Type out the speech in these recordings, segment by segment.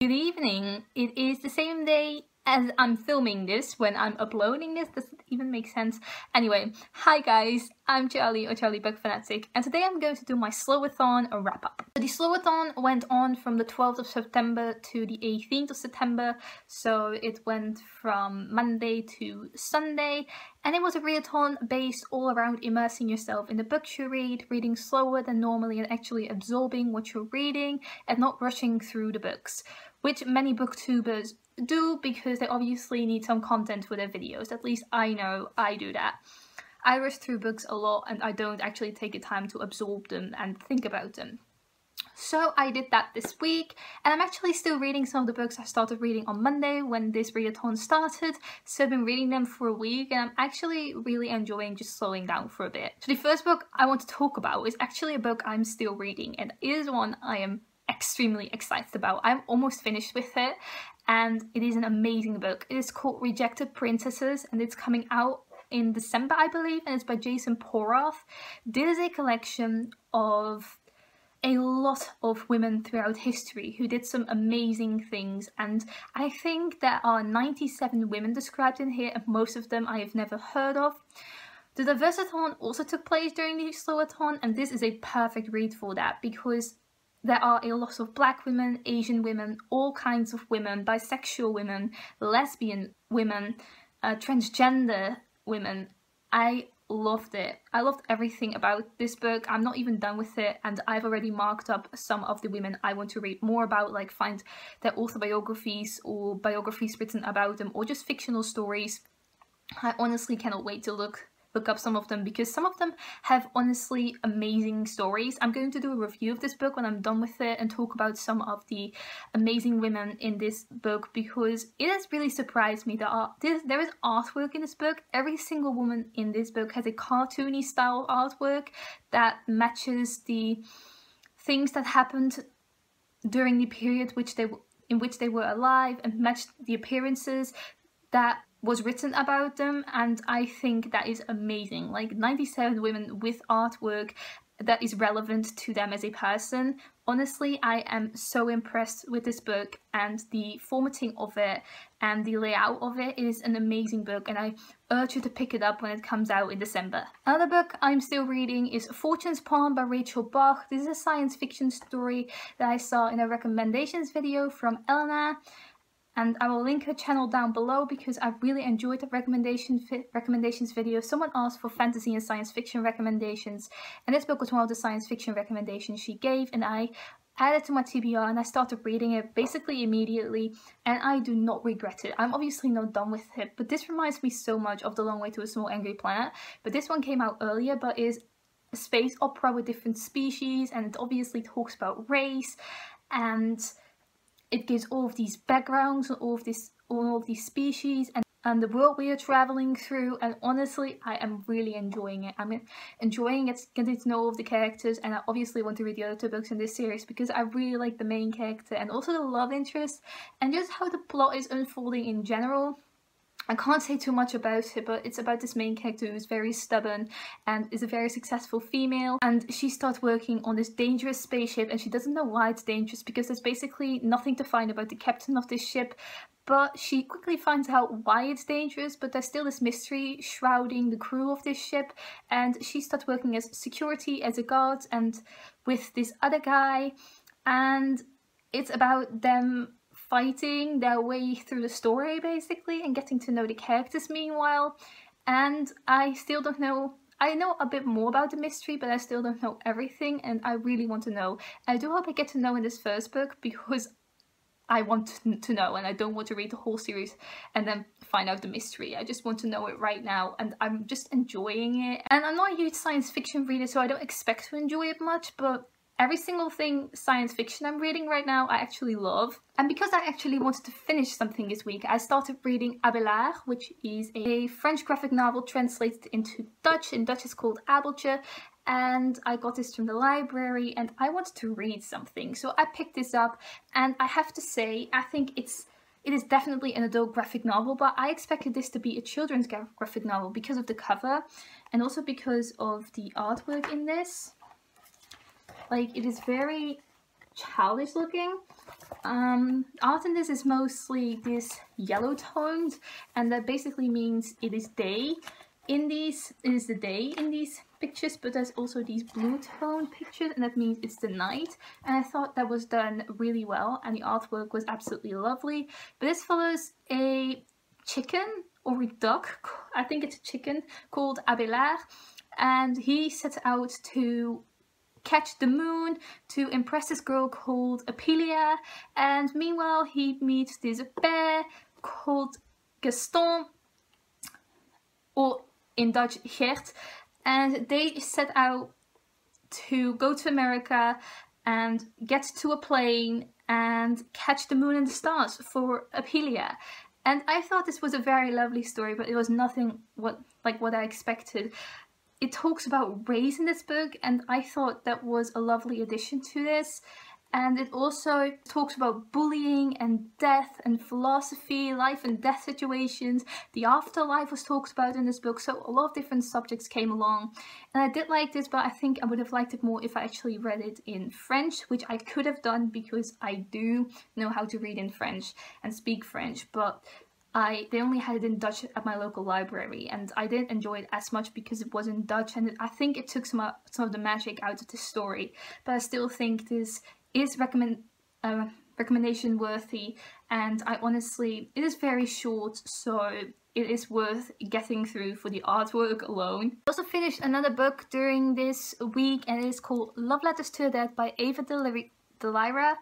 Good evening. It is the same day as I'm filming this when I'm uploading this. Does it even make sense? Anyway, hi guys, I'm Charlie or Charlie Bach Fanatic, and today I'm going to do my Slowathon wrap up. So the Slowathon went on from the 12th of September to the 18th of September, so it went from Monday to Sunday, and it was a readathon based all around immersing yourself in the books you read, reading slower than normally and actually absorbing what you're reading and not rushing through the books, which many booktubers do because they obviously need some content for their videos. At least I know I do that. I rush through books a lot and I don't actually take the time to absorb them and think about them. So I did that this week, and I'm actually still reading some of the books I started reading on Monday when this readathon started. So I've been reading them for a week and I'm actually really enjoying just slowing down for a bit. So the first book I want to talk about is actually a book I'm still reading, and it is one I am extremely excited about. I'm almost finished with it and it is an amazing book. It is called Rejected Princesses and it's coming out in December, I believe, and it's by Jason Porath. This is a collection of a lot of women throughout history who did some amazing things, and I think there are 97 women described in here, and most of them I have never heard of. The Diversathon also took place during the Slowathon, and this is a perfect read for that because there are a lot of black women, Asian women, all kinds of women, bisexual women, lesbian women, transgender women. I loved it. I loved everything about this book. I'm not even done with it, and I've already marked up some of the women I want to read more about, like find their autobiographies or biographies written about them or just fictional stories. I honestly cannot wait to look up some of them because some of them have honestly amazing stories. I'm going to do a review of this book when I'm done with it and talk about some of the amazing women in this book because it has really surprised me. There is artwork in this book. Every single woman in this book has a cartoony style artwork that matches the things that happened during the period in which they were alive and matched the appearances that was written about them, and I think that is amazing. Like 97 women with artwork that is relevant to them as a person. Honestly, I am so impressed with this book and the formatting of it and the layout of it. It is an amazing book and I urge you to pick it up when it comes out in December. Another book I'm still reading is Fortune's Pawn by Rachel Bach. This is a science fiction story that I saw in a recommendations video from Lerner. And I will link her channel down below because I really enjoyed the recommendations video. Someone asked for fantasy and science fiction recommendations, and this book was one of the science fiction recommendations she gave, and I added to my TBR and I started reading it basically immediately, and I do not regret it. I'm obviously not done with it, but this reminds me so much of The Long Way to a Small Angry Planet. But this one came out earlier, but is a space opera with different species, and it obviously talks about race, and it gives all of these backgrounds and all of these species and the world we are traveling through, and honestly I am really enjoying it. I'm enjoying getting to know all of the characters, and I obviously want to read the other two books in this series because I really like the main character and also the love interest and just how the plot is unfolding in general. I can't say too much about it, but it's about this main character who's very stubborn and is a very successful female, and she starts working on this dangerous spaceship and she doesn't know why it's dangerous because there's basically nothing to find about the captain of this ship, but she quickly finds out why it's dangerous, but there's still this mystery shrouding the crew of this ship, and she starts working as security, as a guard, and with this other guy, and it's about them fighting their way through the story basically and getting to know the characters meanwhile. And I still don't know, I know a bit more about the mystery, but I still don't know everything, and I really want to know. I do hope I get to know in this first book because I want to know, and I don't want to read the whole series and then find out the mystery. I just want to know it right now, and I'm just enjoying it. And I'm not a huge science fiction reader, so I don't expect to enjoy it much, but every single thing science fiction I'm reading right now I actually love. And because I actually wanted to finish something this week, I started reading Abélard, which is a French graphic novel translated into Dutch. In Dutch it's called Adulterer, and I got this from the library and I wanted to read something, so I picked this up, and I have to say I think it is definitely an adult graphic novel, but I expected this to be a children's graphic novel because of the cover and also because of the artwork in this. Like, it is very childish looking. Art in this is mostly this yellow toned, and that basically means it is day in these, it is the day in these pictures, but there's also these blue tone pictures, and that means it's the night. And I thought that was done really well, and the artwork was absolutely lovely. But this follows a chicken or a duck, I think it's a chicken, called Abélard, and he sets out to catch the moon to impress this girl called Apelia, and meanwhile he meets this bear called Gaston, or in Dutch Gert, and they set out to go to America and get to a plane and catch the moon and the stars for Apelia. And I thought this was a very lovely story, but it was nothing like what I expected. It talks about race in this book, and I thought that was a lovely addition to this. And it also talks about bullying and death and philosophy, life and death situations. The afterlife was talked about in this book, so a lot of different subjects came along. And I did like this, but I think I would have liked it more if I actually read it in French, which I could have done because I do know how to read in French and speak French, but they only had it in Dutch at my local library, and I didn't enjoy it as much because it was in Dutch, and I think it took some of the magic out of the story. But I still think this is recommendation worthy, and it is very short, so it is worth getting through for the artwork alone. I also finished another book during this week, and it is called Love Letters to the Dead by Ava Dellaira.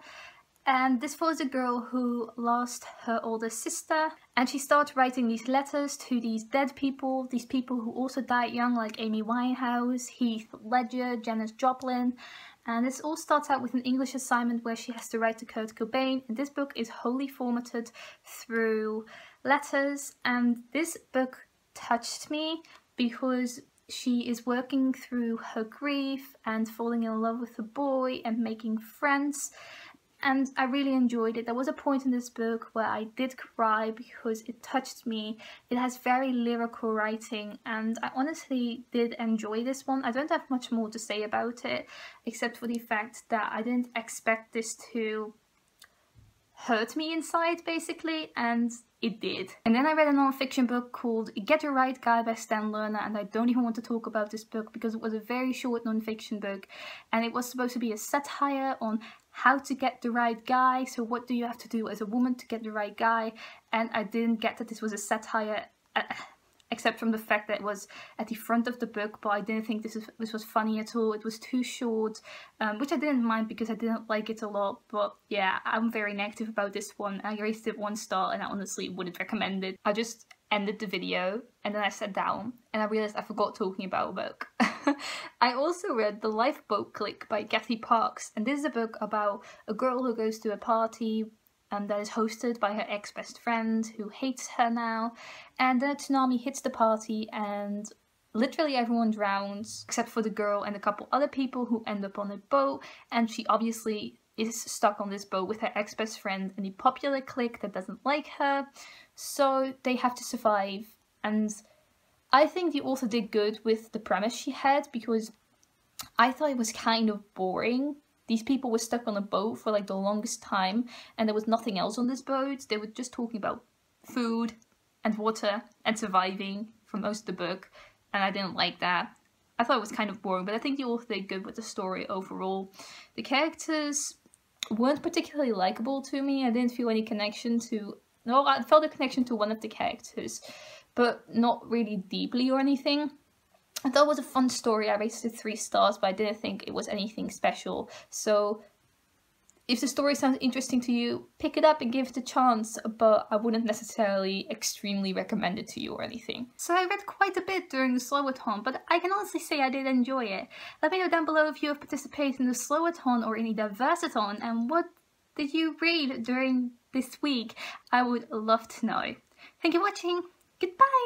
And this follows a girl who lost her older sister, and she starts writing these letters to these dead people, these people who also died young, like Amy Winehouse, Heath Ledger, Janis Joplin. And this all starts out with an English assignment where she has to write to Kurt Cobain, and this book is wholly formatted through letters. And this book touched me because she is working through her grief and falling in love with a boy and making friends. And I really enjoyed it. There was a point in this book where I did cry because it touched me. It has very lyrical writing, and I honestly did enjoy this one. I don't have much more to say about it, except for the fact that I didn't expect this to hurt me inside, basically, and it did. And then I read a non-fiction book called Get the Right Guy by Lerner, and I don't even want to talk about this book because it was a very short non-fiction book, and it was supposed to be a satire on how to get the right guy. So what do you have to do as a woman to get the right guy? And I didn't get that this was a satire, except from the fact that it was at the front of the book, but I didn't think this was funny at all. It was too short, which I didn't mind because I didn't like it a lot. But yeah, I'm very negative about this one. I rated it 1 star, and I honestly wouldn't recommend it. I just ended the video, and then I sat down, and I realised I forgot talking about a book. I also read The Lifeboat Clique by Kathy Parks, and this is a book about a girl who goes to a party that is hosted by her ex-best friend who hates her now, and then a tsunami hits the party and literally everyone drowns except for the girl and a couple other people who end up on a boat, and she obviously is stuck on this boat with her ex-best friend and the popular clique that doesn't like her, so they have to survive. And I think the author did good with the premise she had, because I thought it was kind of boring. These people were stuck on a boat for like the longest time, and there was nothing else on this boat. They were just talking about food and water and surviving for most of the book, and I didn't like that. I thought it was kind of boring, but I think the author did good with the story overall. The characters weren't particularly likable to me. I didn't feel any connection to... No, I felt a connection to one of the characters, but not really deeply or anything. I thought it was a fun story. I rated it 3 stars, but I didn't think it was anything special. So if the story sounds interesting to you, pick it up and give it a chance, but I wouldn't necessarily extremely recommend it to you or anything. So I read quite a bit during the Slowathon, but I can honestly say I did enjoy it. Let me know down below if you have participated in the Slowathon or any Diversathon, and what did you read during this week? I would love to know. Thank you for watching. Goodbye!